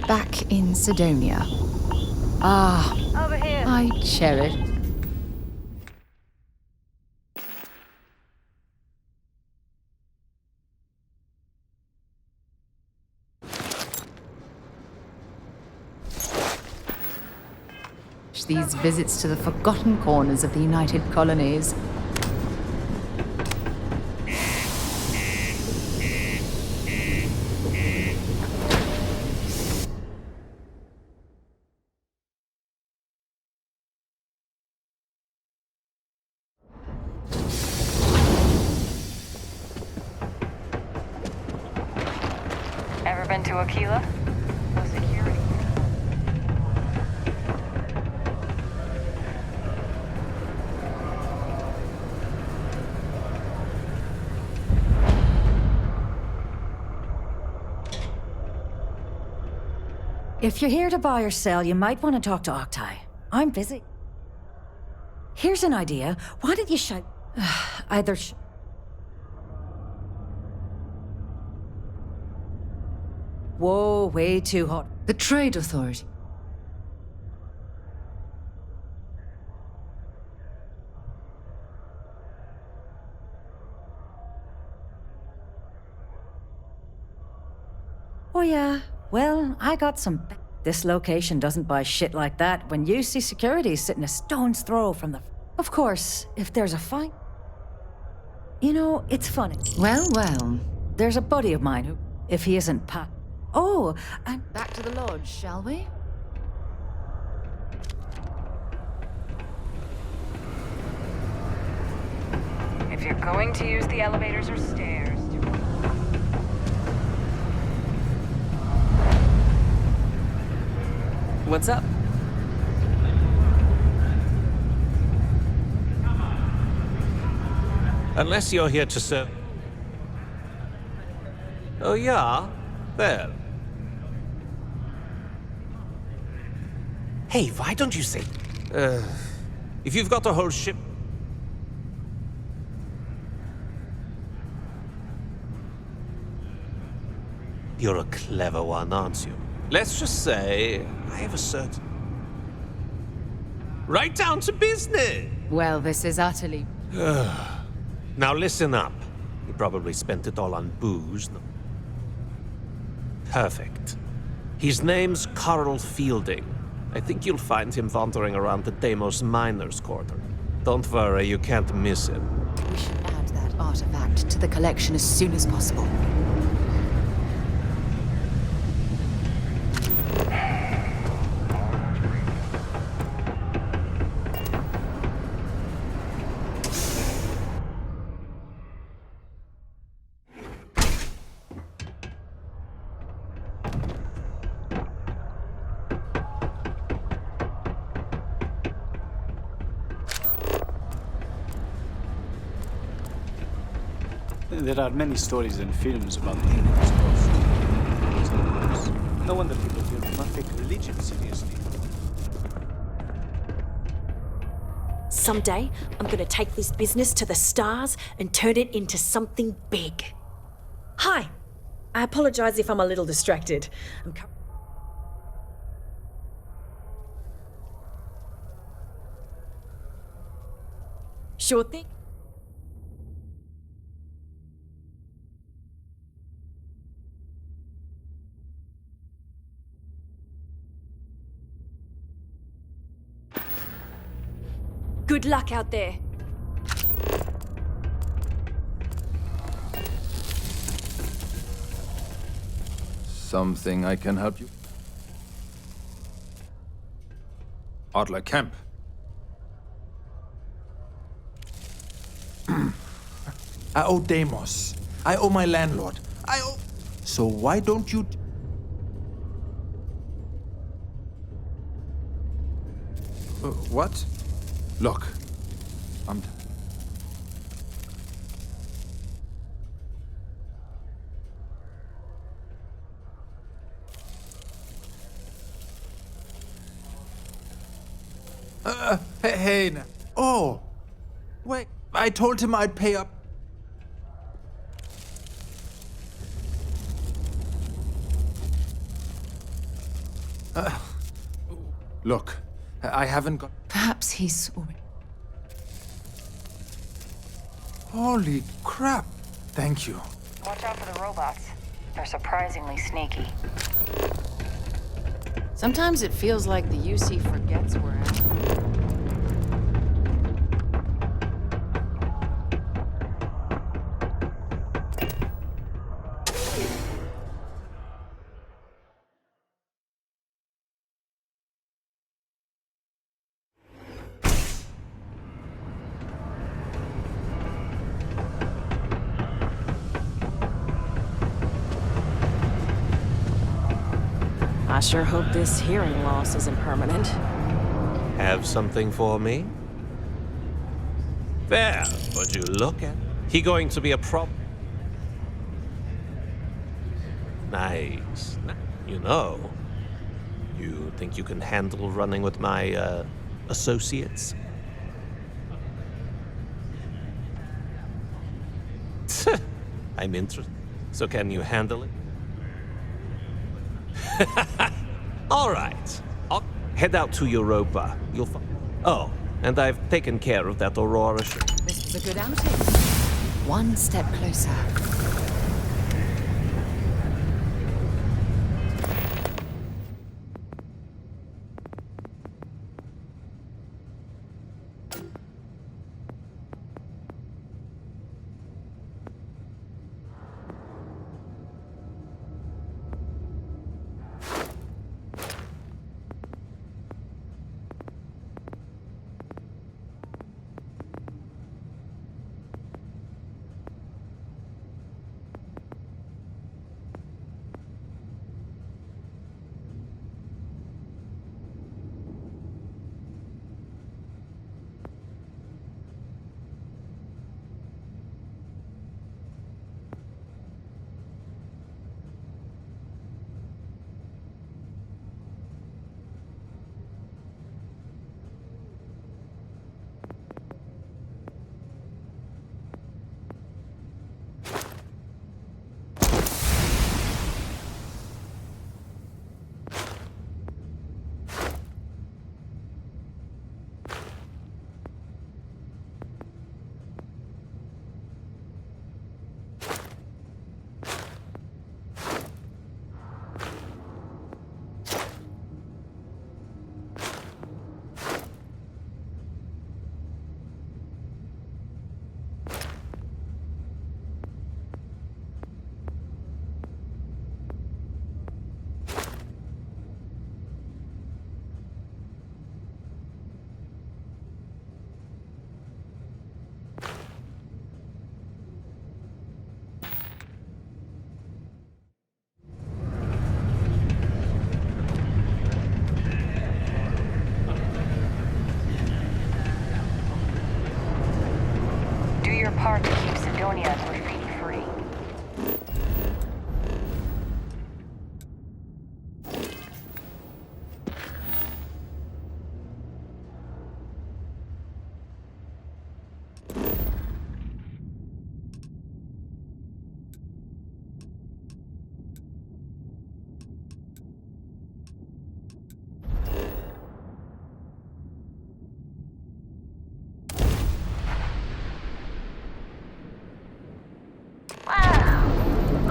Back in Sidonia. Ah, Over here. I cherish. These visits to the forgotten corners of the United Colonies. Ever been to Aquila? No security. If you're here to buy or sell, you might want to talk to Octai. I'm busy. Here's an idea. Why don't you shout... either Whoa, way too hot. The Trade Authority. Oh yeah, well, I got some... This location doesn't buy shit like that when you see security sitting a stone's throw from the... Of course, if there's a fight... You know, it's funny. Well, well. There's a buddy of mine who, if he isn't Oh, and... Back to the lodge, shall we? If you're going to use the elevators or stairs... What's up? Unless you're here to serve... Oh, yeah? Well. Hey, why don't you say... if you've got a whole ship... You're a clever one, aren't you? Let's just say, I have a certain... Right down to business! Well, this is utterly... Now listen up. You probably spent it all on booze. Perfect. His name's Carl Fielding. I think you'll find him wandering around the Deimos Miners' Quarter. Don't worry, you can't miss him. We should add that artifact to the collection as soon as possible. There are many stories and films about the Aliens Coast. No wonder people here do not take religion seriously. Someday, I'm gonna take this business to the stars and turn it into something big. Hi. I apologize if I'm a little distracted. Sure thing. Good luck out there. Something I can help you? Adler Camp. I owe Deimos. I owe my landlord. I owe... So why don't you... What? Look, I'm... hey, now. Oh! Wait, I told him I'd pay up. Look, I haven't got... Perhaps he's already. Holy crap! Thank you. Watch out for the robots. They're surprisingly sneaky. Sometimes it feels like the UC forgets we're out. I sure hope this hearing loss isn't permanent. Have something for me? There, would you look at? He going to be a problem? Nice. You know, you think you can handle running with my, associates? I'm interested. So can you handle it? All right. I'll head out to Europa. You'll find... Oh, and I've taken care of that Aurora ship. This is a good outing. One step closer. Part to keep Sidonia graffiti-free.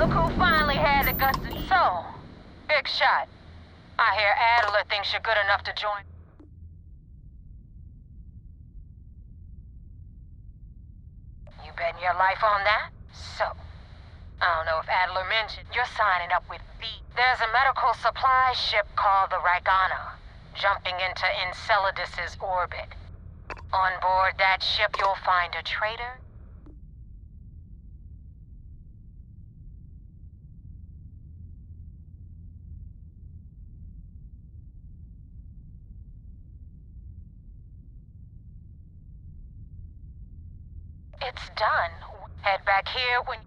Look who finally had the guts to soul. Big shot. I hear Adler thinks you're good enough to join. You betting your life on that? So, I don't know if Adler mentioned, you're signing up with B. There's a medical supply ship called the Ragana, jumping into Enceladus's orbit. On board that ship, you'll find a trader. It's done. Head back here when...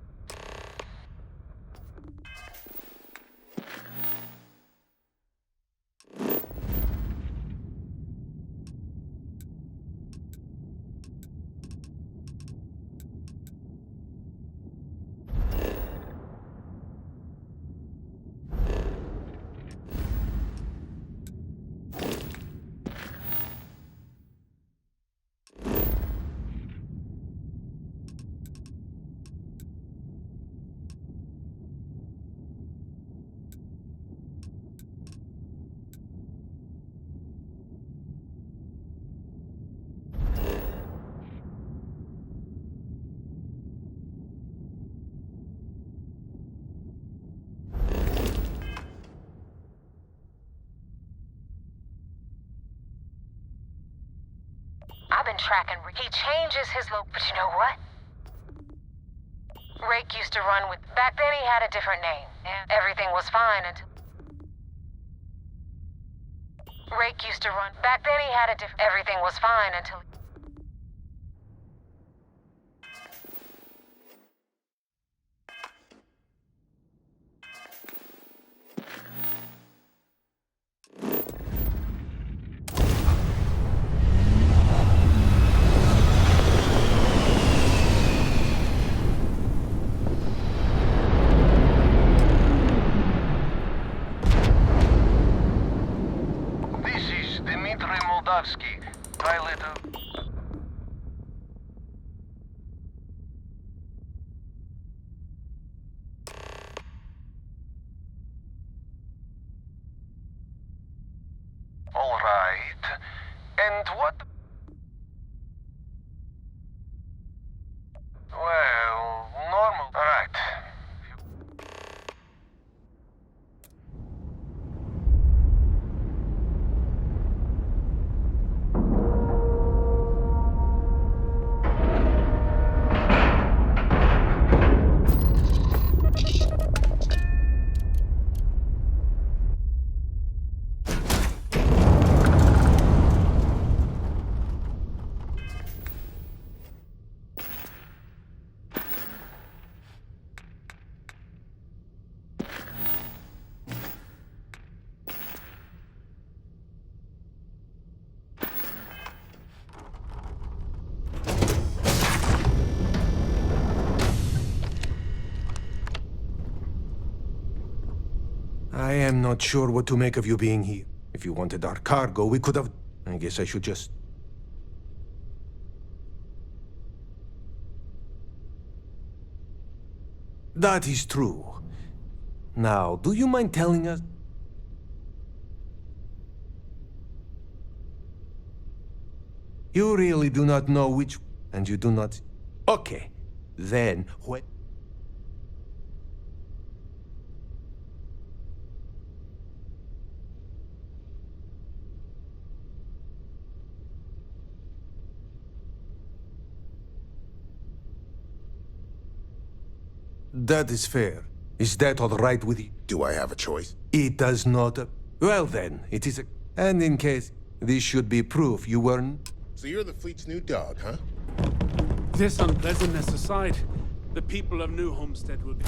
I've been tracking Rick. He changes his look, but you know what? Rick used to run with... Back then he had a different name, and everything was fine until... Rick used to run... Back then he had a different... Everything was fine until... Pilot of... All right. And what... Well, normal. All right. I am not sure what to make of you being here. If you wanted our cargo, we could have... I guess I should just... That is true. Now, do you mind telling us... You really do not know which... And you do not... Okay. Then, what... That is fair. Is that all right with you? Do I have a choice? It does not. Well then, it is a... And in case, this should be proof you weren't... So you're the fleet's new dog, huh? This unpleasantness aside, the people of New Homestead will be...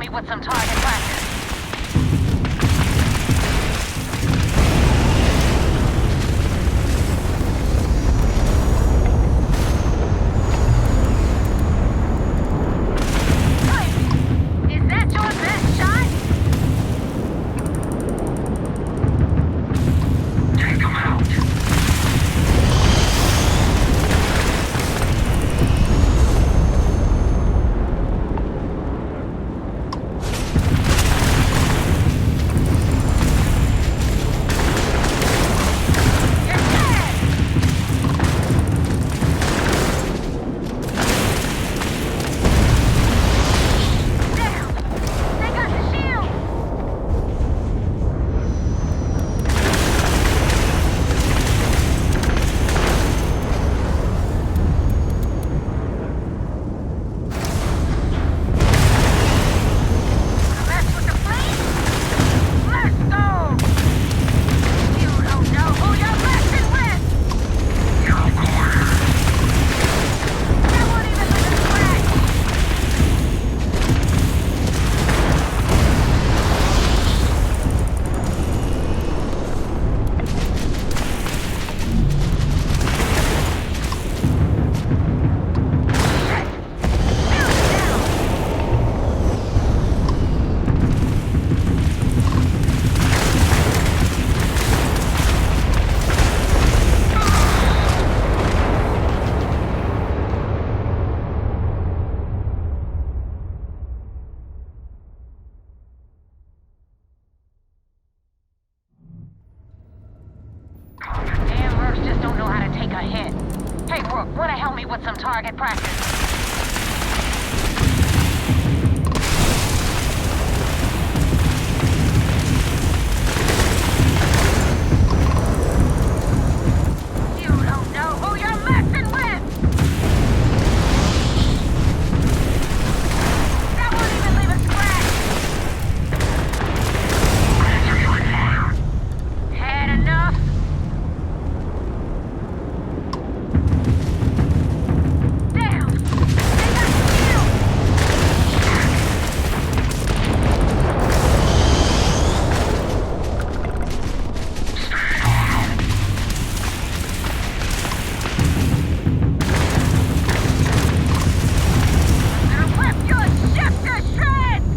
With some target practice. Is that your best shot? Take him out. don't know how to take a hit. Hey, Rook, wanna help me with some target practice? You don't know who you're messing with! That won't even leave a scratch! Had enough? Damn! They got killed! I'm gonna rip your ship to shreds!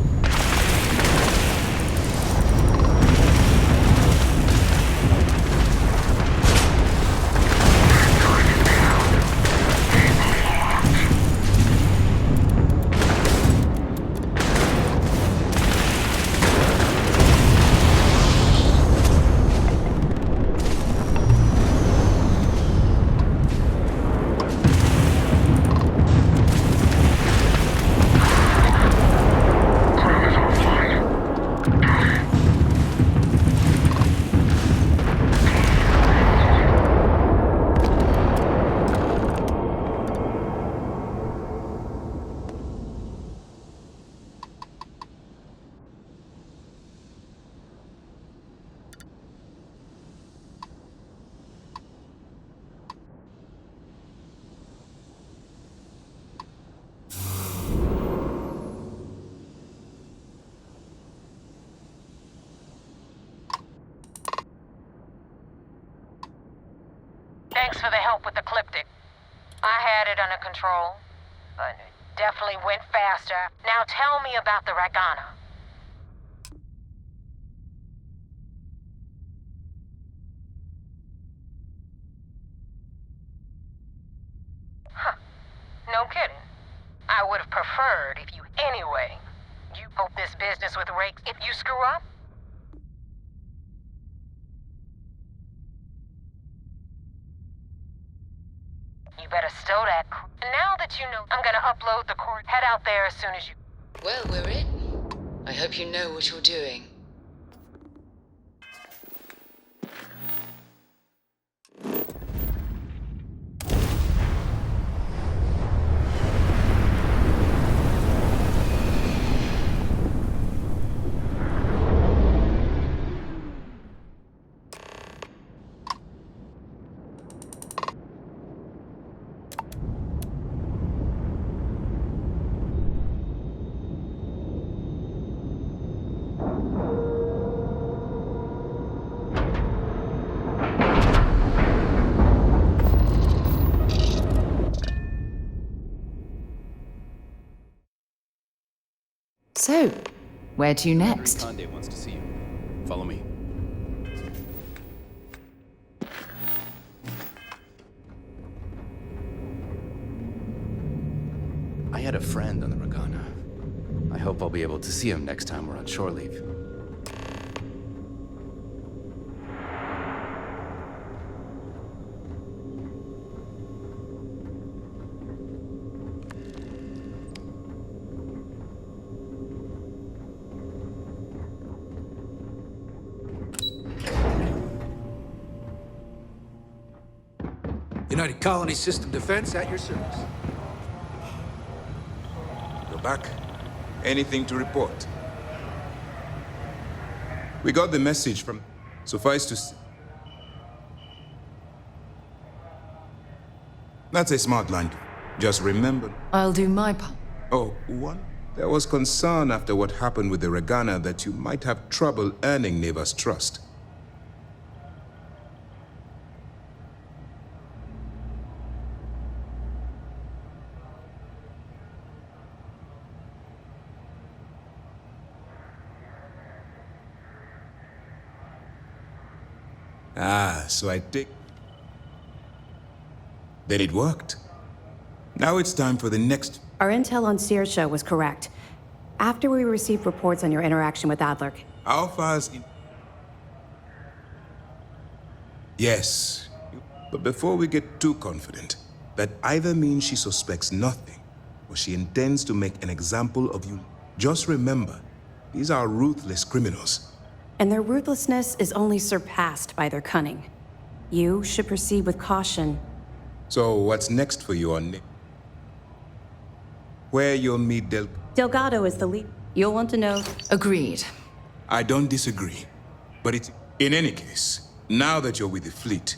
Thanks for the help with the Cliptic. I had it under control, but it definitely went faster. Now tell me about the Ragana. Huh. No kidding. I would have preferred if you... Anyway, you hope this business with Rakes if you screw up? You better stow that. Now that you know, I'm gonna upload the court. Head out there as soon as you... Well, we're in. I hope you know what you're doing. So, where to next? Conde wants to see you. Follow me. I had a friend on the Ragana. I hope I'll be able to see him next time we're on shore leave. United Colony System Defense at your service. You're back. Anything to report? We got the message from... Suffice to say... That's a smart line. Just remember... I'll do my part. Oh, one? There was concern after what happened with the Ragana that you might have trouble earning Neva's trust. Ah, so I take... Then it worked. Now it's time for the next... Our intel on Saoirse was correct. After we received reports on your interaction with Adler... Alpha's... Yes. But before we get too confident, that either means she suspects nothing, or she intends to make an example of you. Just remember, these are ruthless criminals. And their ruthlessness is only surpassed by their cunning. You should proceed with caution. So what's next for you on where you'll meet Delgado is the lead. You'll want to know. Agreed. I don't disagree. But it's... In any case, now that you're with the fleet,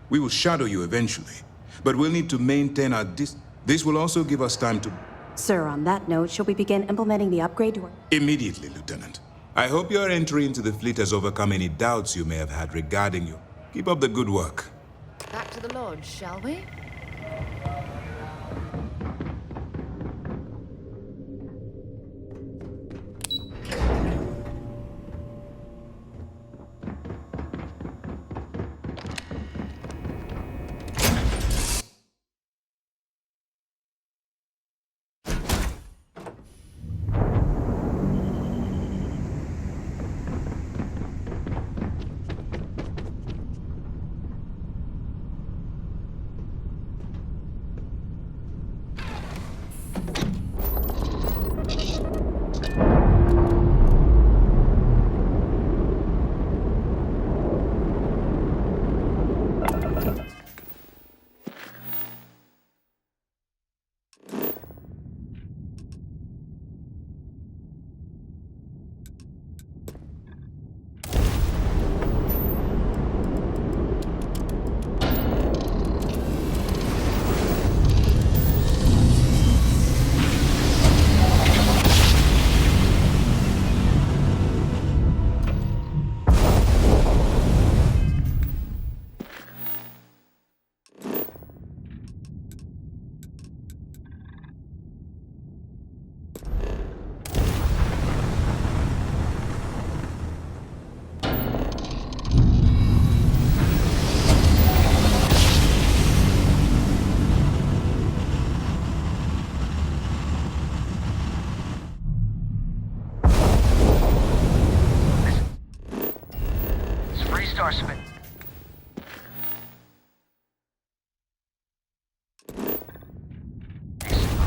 we will shadow you eventually. But we'll need to maintain our This will also give us time to... Sir, on that note, shall we begin implementing the upgrade to our... Immediately, Lieutenant. I hope your entry into the fleet has overcome any doubts you may have had regarding you. Keep up the good work. Back to the lodge, shall we?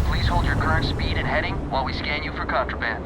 Please hold your current speed and heading while we scan you for contraband.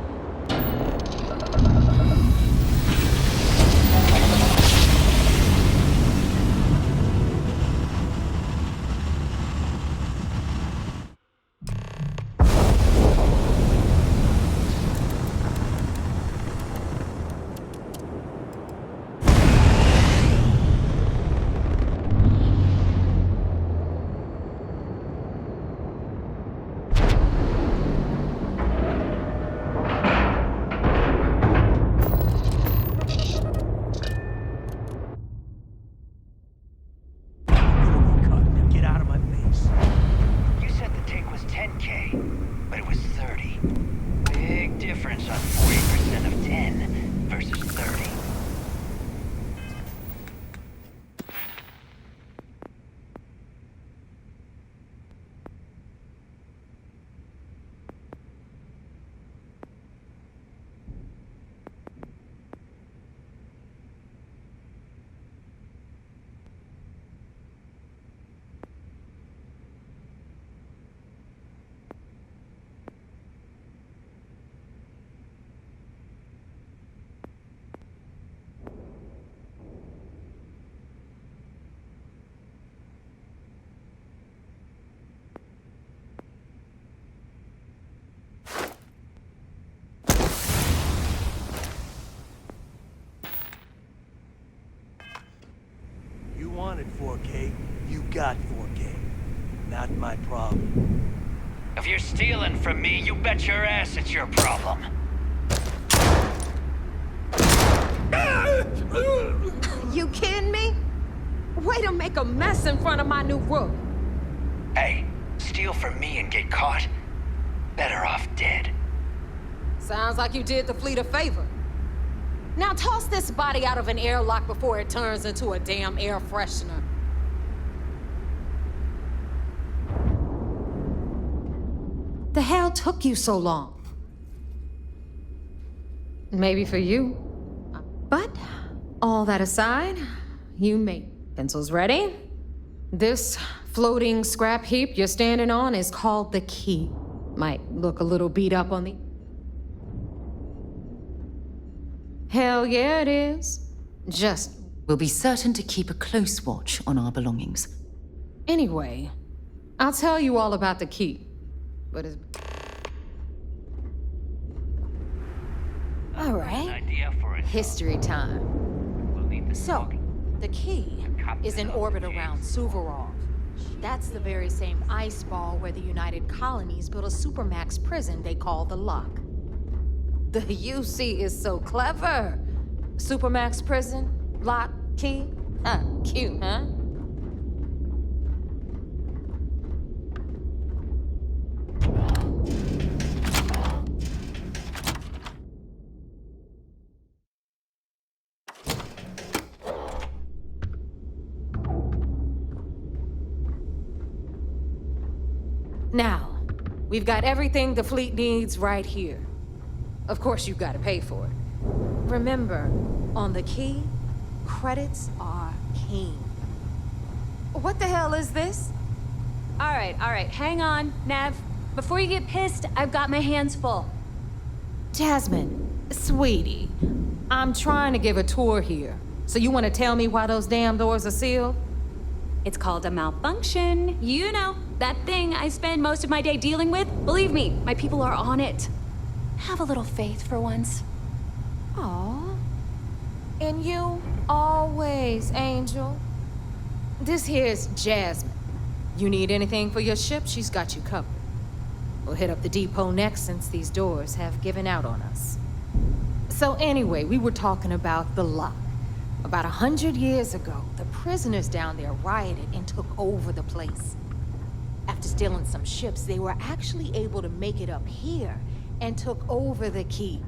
Wanted 4K, you got 4K. Not my problem. If you're stealing from me, you bet your ass it's your problem. You kidding me? Way to make a mess in front of my new rook. Hey, steal from me and get caught? Better off dead. Sounds like you did the fleet a favor. Now toss this body out of an airlock before it turns into a damn air freshener. The hell took you so long? Maybe for you. But, all that aside, you made pencils ready? This floating scrap heap you're standing on is called the key. Might look a little beat up on the... Hell yeah, it is. Just... We'll be certain to keep a close watch on our belongings. Anyway, I'll tell you all about the key. But it's... All right. History time. So, the key is in orbit around Suvorov. That's the very same ice ball where the United Colonies built a supermax prison they call the Lock. The UC is so clever. Supermax prison, lock, key. Cute, huh? Now, we've got everything the fleet needs right here. Of course, you've got to pay for it. Remember, on the key, credits are king. What the hell is this? All right, hang on, Nav. Before you get pissed, I've got my hands full. Jasmine, sweetie, I'm trying to give a tour here. So you want to tell me why those damn doors are sealed? It's called a malfunction. You know, that thing I spend most of my day dealing with. Believe me, my people are on it. Have a little faith for once. Aw. And you, always, Angel. This here's Jasmine. You need anything for your ship, she's got you covered. We'll hit up the depot next since these doors have given out on us. So anyway, we were talking about the Lock. About 100 years ago, the prisoners down there rioted and took over the place. After stealing some ships, they were actually able to make it up here and took over the key.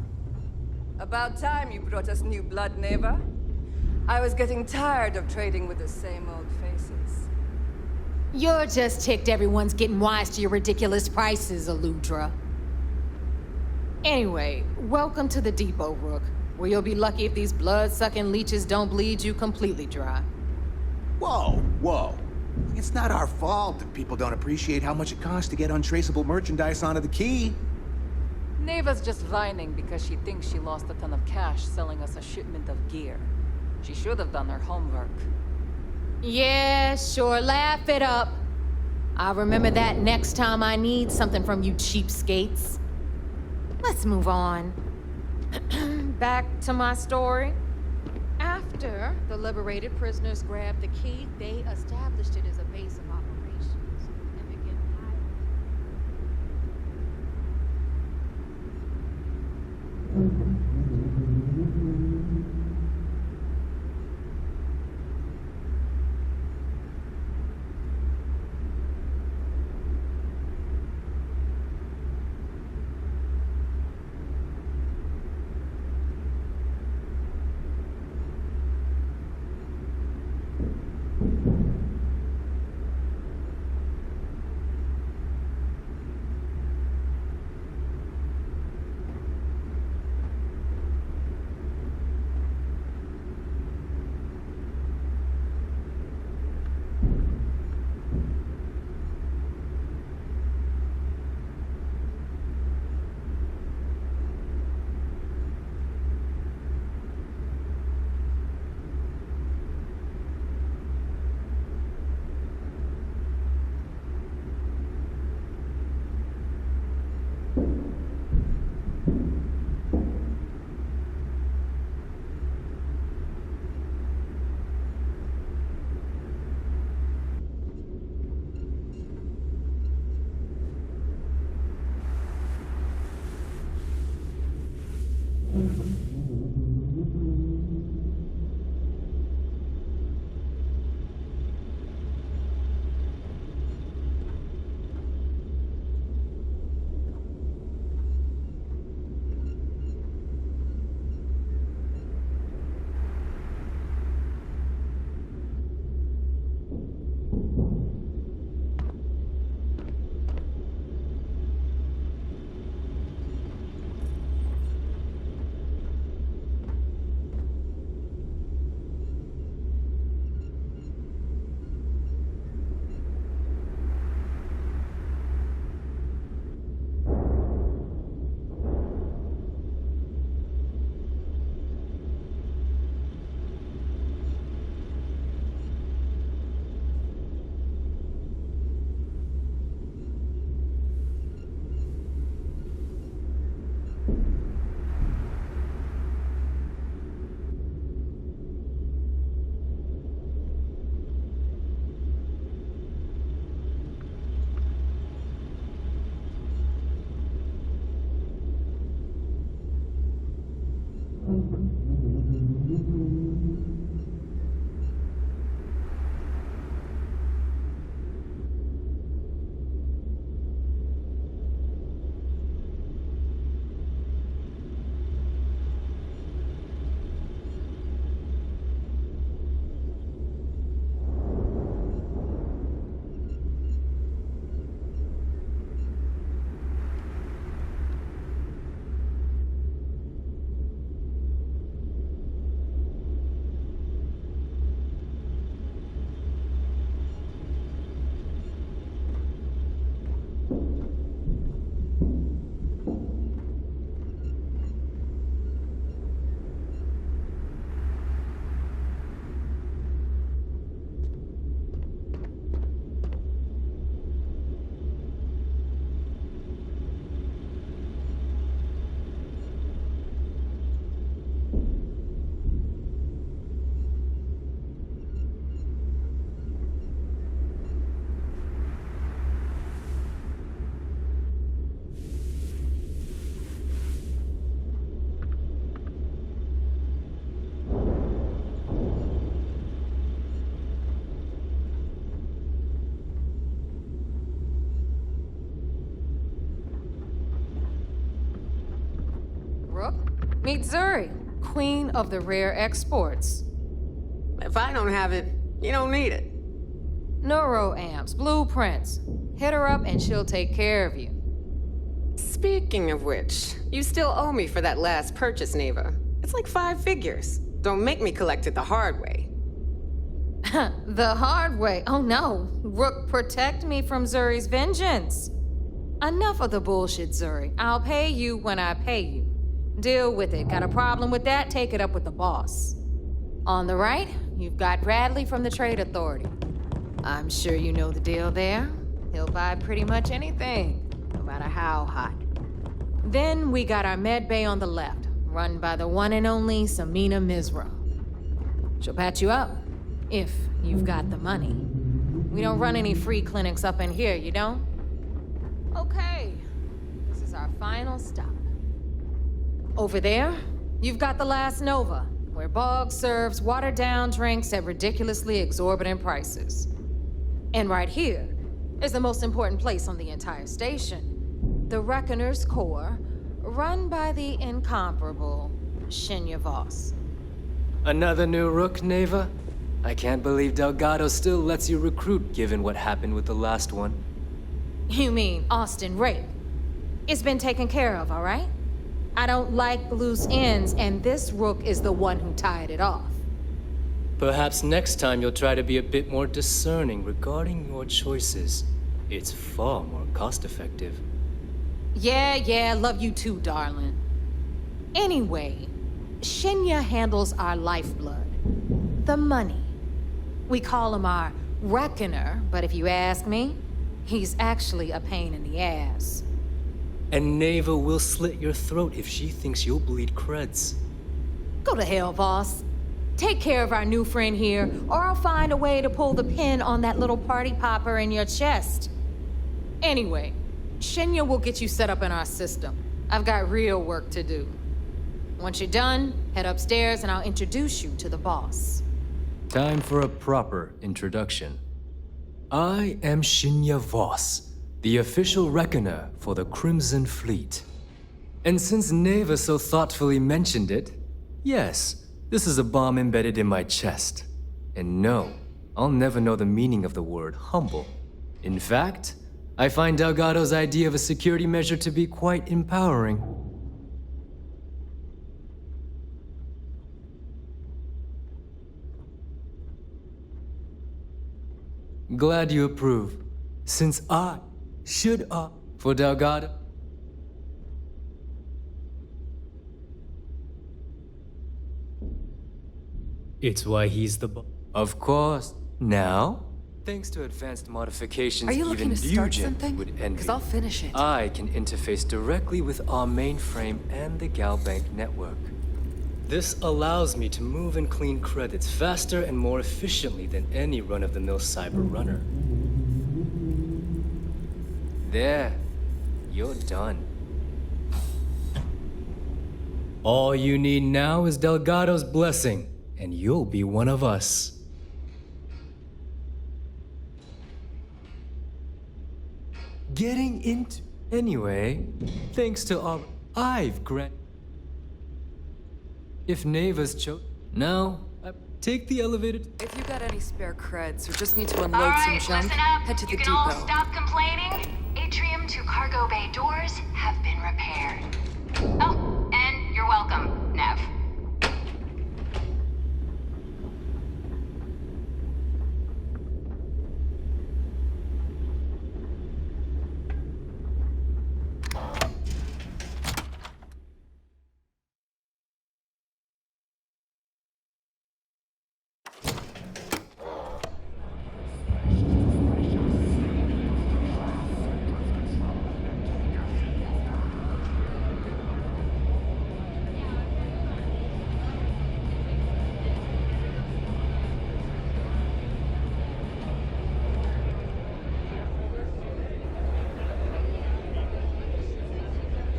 About time you brought us new blood, Neva. I was getting tired of trading with the same old faces. You're just ticked everyone's getting wise to your ridiculous prices, Aludra. Anyway, welcome to the depot, Rook, where you'll be lucky if these blood-sucking leeches don't bleed you completely dry. Whoa. It's not our fault that people don't appreciate how much it costs to get untraceable merchandise onto the key. Neva's just whining because she thinks she lost a ton of cash selling us a shipment of gear. She should have done her homework. Yeah, sure, laugh it up. I'll remember that next time I need something from you cheapskates. Let's move on. Back to my story. After the liberated prisoners grabbed the key, they established it as a base of operations and began Rook. Meet Zuri, queen of the rare exports. If I don't have it, you don't need it. Neuroamps, blueprints. Hit her up and she'll take care of you. Speaking of which, you still owe me for that last purchase, Neva. It's like 5 figures. Don't make me collect it the hard way. The hard way? Oh no. Rook, protect me from Zuri's vengeance. Enough of the bullshit, Zuri. I'll pay you when I pay you. Deal with it. Got a problem with that? Take it up with the boss. On the right, you've got Bradley from the Trade Authority. I'm sure you know the deal there. He'll buy pretty much anything, no matter how hot. Then we got our med bay on the left, run by the one and only Samina Mizra. She'll patch you up, if you've got the money. We don't run any free clinics up in here, you don't? Okay, this is our final stop. Over there, you've got the Last Nova, where Bog serves watered-down drinks at ridiculously exorbitant prices. And right here is the most important place on the entire station, the Reckoner's Core, run by the incomparable Shinya Voss. Another new Rook, Neva? I can't believe Delgado still lets you recruit, given what happened with the last one. You mean Austin Rape? It's been taken care of, all right? I don't like loose ends, and this Rook is the one who tied it off. Perhaps next time you'll try to be a bit more discerning regarding your choices. It's far more cost-effective. Yeah, love you too, darling. Anyway, Shinya handles our lifeblood. The money. We call him our Reckoner, but if you ask me, he's actually a pain in the ass. And Neva will slit your throat if she thinks you'll bleed creds. Go to hell, boss. Take care of our new friend here, or I'll find a way to pull the pin on that little party popper in your chest. Anyway, Shinya will get you set up in our system. I've got real work to do. Once you're done, head upstairs and I'll introduce you to the boss. Time for a proper introduction. I am Shinya Voss, the official reckoner for the Crimson Fleet. And since Neva so thoughtfully mentioned it, yes, this is a bomb embedded in my chest. And no, I'll never know the meaning of the word humble. In fact, I find Delgado's idea of a security measure to be quite empowering. Glad you approve, since I should for Delgado. It's why he's the boss. Of course. Now, thanks to advanced modifications, Are you looking even to start Dugin something? would envy. Because I'll finish it. I can interface directly with our mainframe and the Galbank network. This allows me to move and clean credits faster and more efficiently than any run-of-the-mill cyber runner. There, you're done. All you need now is Delgado's blessing, and you'll be one of us. Getting into... Anyway, thanks to our... I've granted... If Neva's now, take the elevator... If you got any spare creds or just need to unload some junk, head to the depot. All stop complaining. Atrium to cargo bay doors have been repaired. Oh, and you're welcome, Nev.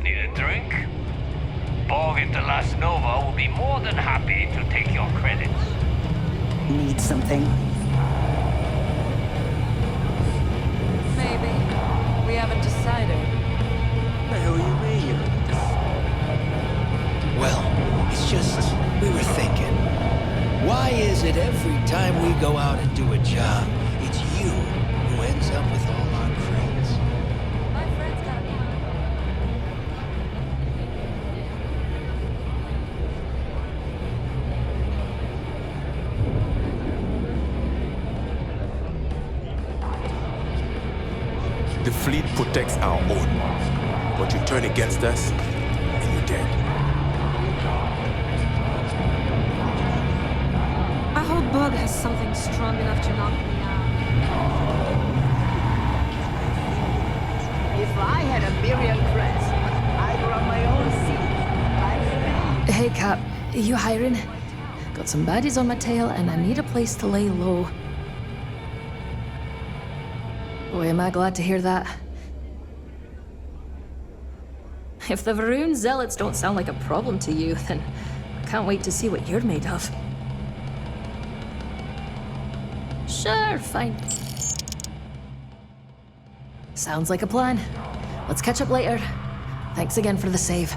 Need a drink? Bog into Las Nova will be more than happy to take your credits. Need something? Maybe. We haven't decided. The hell you mean? time we go out and do a job, it's you who ends up with all our credits. My friend's got a plan. The fleet protects our own, but you turn against us, and you're dead. I hope Bug has something strong enough to knock me out. If I had a million creds, I'd run my own seat. Hey, Cap, you hiring? Got some baddies on my tail, and I need a place to lay low. Boy, am I glad to hear that. If the Varun zealots don't sound like a problem to you, then I can't wait to see what you're made of. Sure, fine. Sounds like a plan. Let's catch up later. Thanks again for the save.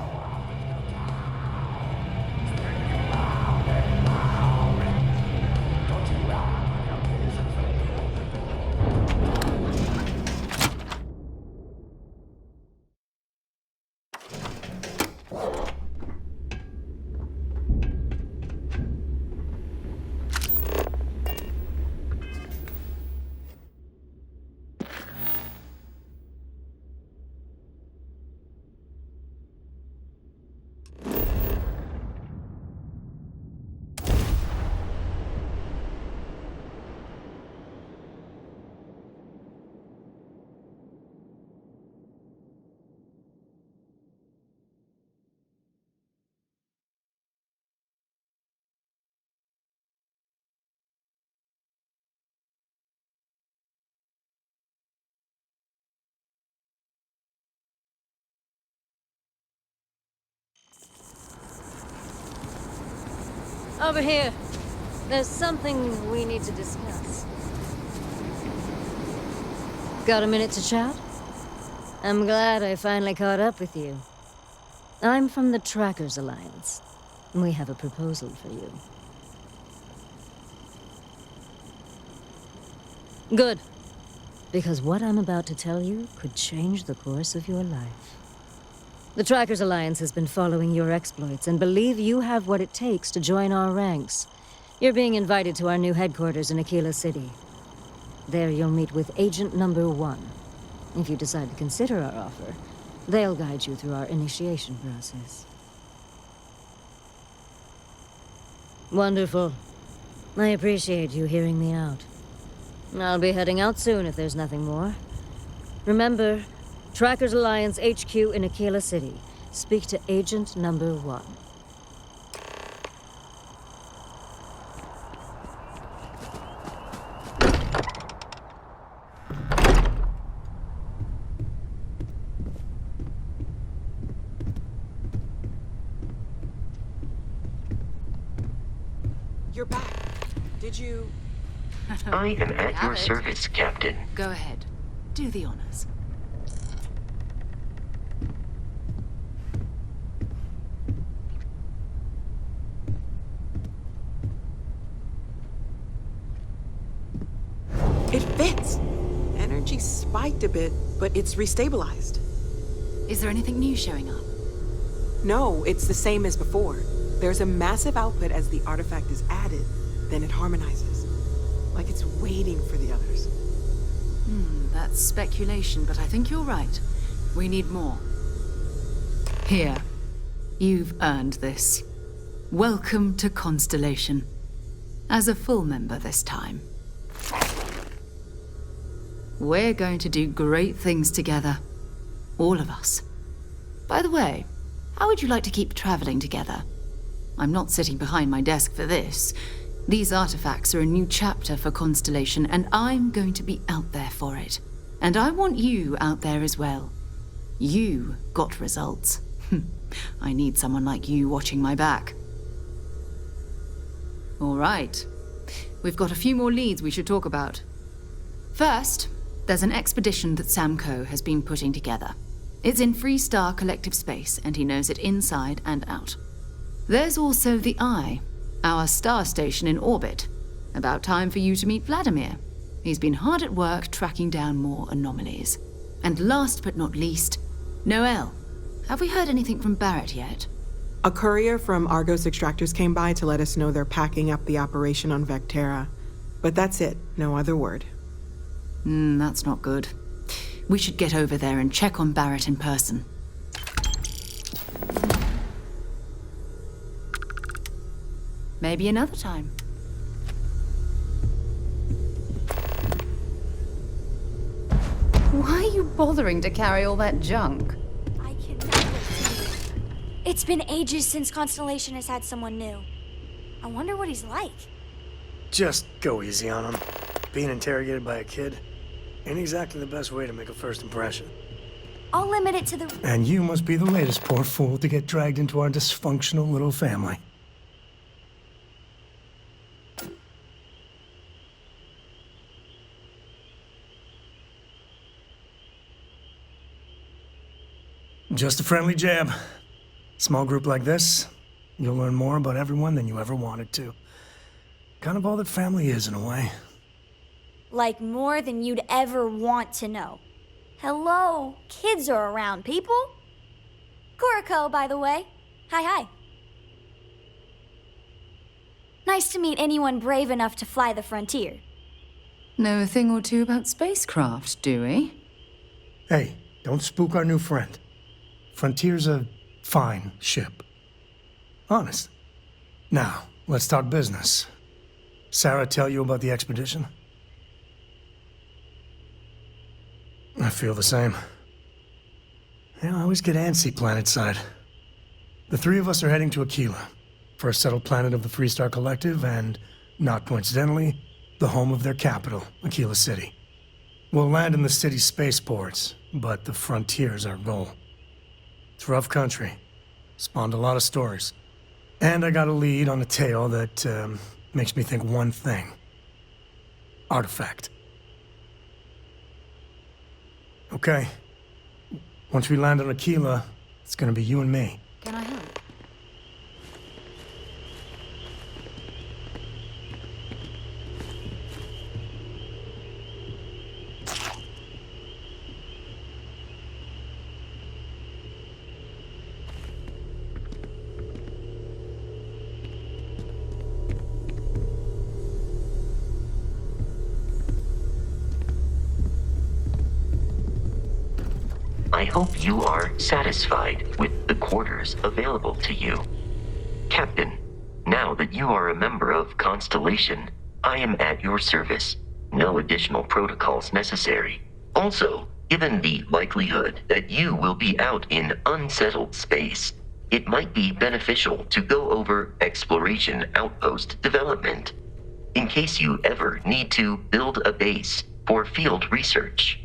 Over here. There's something we need to discuss. Got a minute to chat? I'm glad I finally caught up with you. I'm from the Trackers Alliance. We have a proposal for you. Good. Because what I'm about to tell you could change the course of your life. The Trackers Alliance has been following your exploits and believe you have what it takes to join our ranks. You're being invited to our new headquarters in Aquila City. There you'll meet with Agent Number 1. If you decide to consider our offer, they'll guide you through our initiation process. Wonderful. I appreciate you hearing me out. I'll be heading out soon if there's nothing more. Remember, Trackers Alliance HQ in Aquila City. Speak to Agent Number 1. You're back. Did you... I am at your service, Captain. Go ahead. Do the honors. It fits! Energy spiked a bit, but it's restabilized. Is there anything new showing up? No, it's the same as before. There's a massive output as the artifact is added, then it harmonizes. Like it's waiting for the others. That's speculation, but I think you're right. We need more. Here. You've earned this. Welcome to Constellation. As a full member this time. We're going to do great things together. All of us. By the way, how would you like to keep traveling together? I'm not sitting behind my desk for this. These artifacts are a new chapter for Constellation, and I'm going to be out there for it. And I want you out there as well. You got results. I need someone like you watching my back. All right. We've got a few more leads we should talk about. First, there's an expedition that Samco has been putting together. It's in Freestar Collective Space, and he knows it inside and out. There's also the Eye, our star station in orbit, About time for you to meet Vladimir. He's been hard at work tracking down more anomalies. And last but not least, Noel. Have we heard anything from Barrett yet? A courier from Argos Extractors came by to let us know they're packing up the operation on Vectera. But that's it, no other word. That's not good. We should get over there and check on Barrett in person. Maybe another time. Why are you bothering to carry all that junk? It's been ages since Constellation has had someone new. I wonder what he's like. Just go easy on him. Being interrogated by a kid ain't exactly the best way to make a first impression. I'll limit it to the... And you must be the latest poor fool to get dragged into our dysfunctional little family. Just a friendly jab. Small group like this, you'll learn more about everyone than you ever wanted to. Kind of all that family is, in a way. Like more than you'd ever want to know. Hello, kids are around, people. Kuriko, by the way. Hi. Nice to meet anyone brave enough to fly the frontier. Know a thing or two about spacecraft, do we? Hey, don't spook our new friend. Frontier's a fine ship. Honest. Now, let's talk business. Sarah tell you about the expedition? I feel the same. I always get antsy planetside. The three of us are heading to Aquila, first settled planet of the Freestar Collective, and, not coincidentally, the home of their capital, Aquila City. We'll land in the city's spaceports, but the frontier's our goal. It's rough country. Spawned a lot of stories. And I got a lead on a tale that makes me think one thing. Artifact. Okay. Once we land on Aquila, it's gonna be you and me. Can I help? I hope you are satisfied with the quarters available to you. Captain, now that you are a member of Constellation, I am at your service. No additional protocols necessary. Also, given the likelihood that you will be out in unsettled space, it might be beneficial to go over exploration outpost development, in case you ever need to build a base for field research.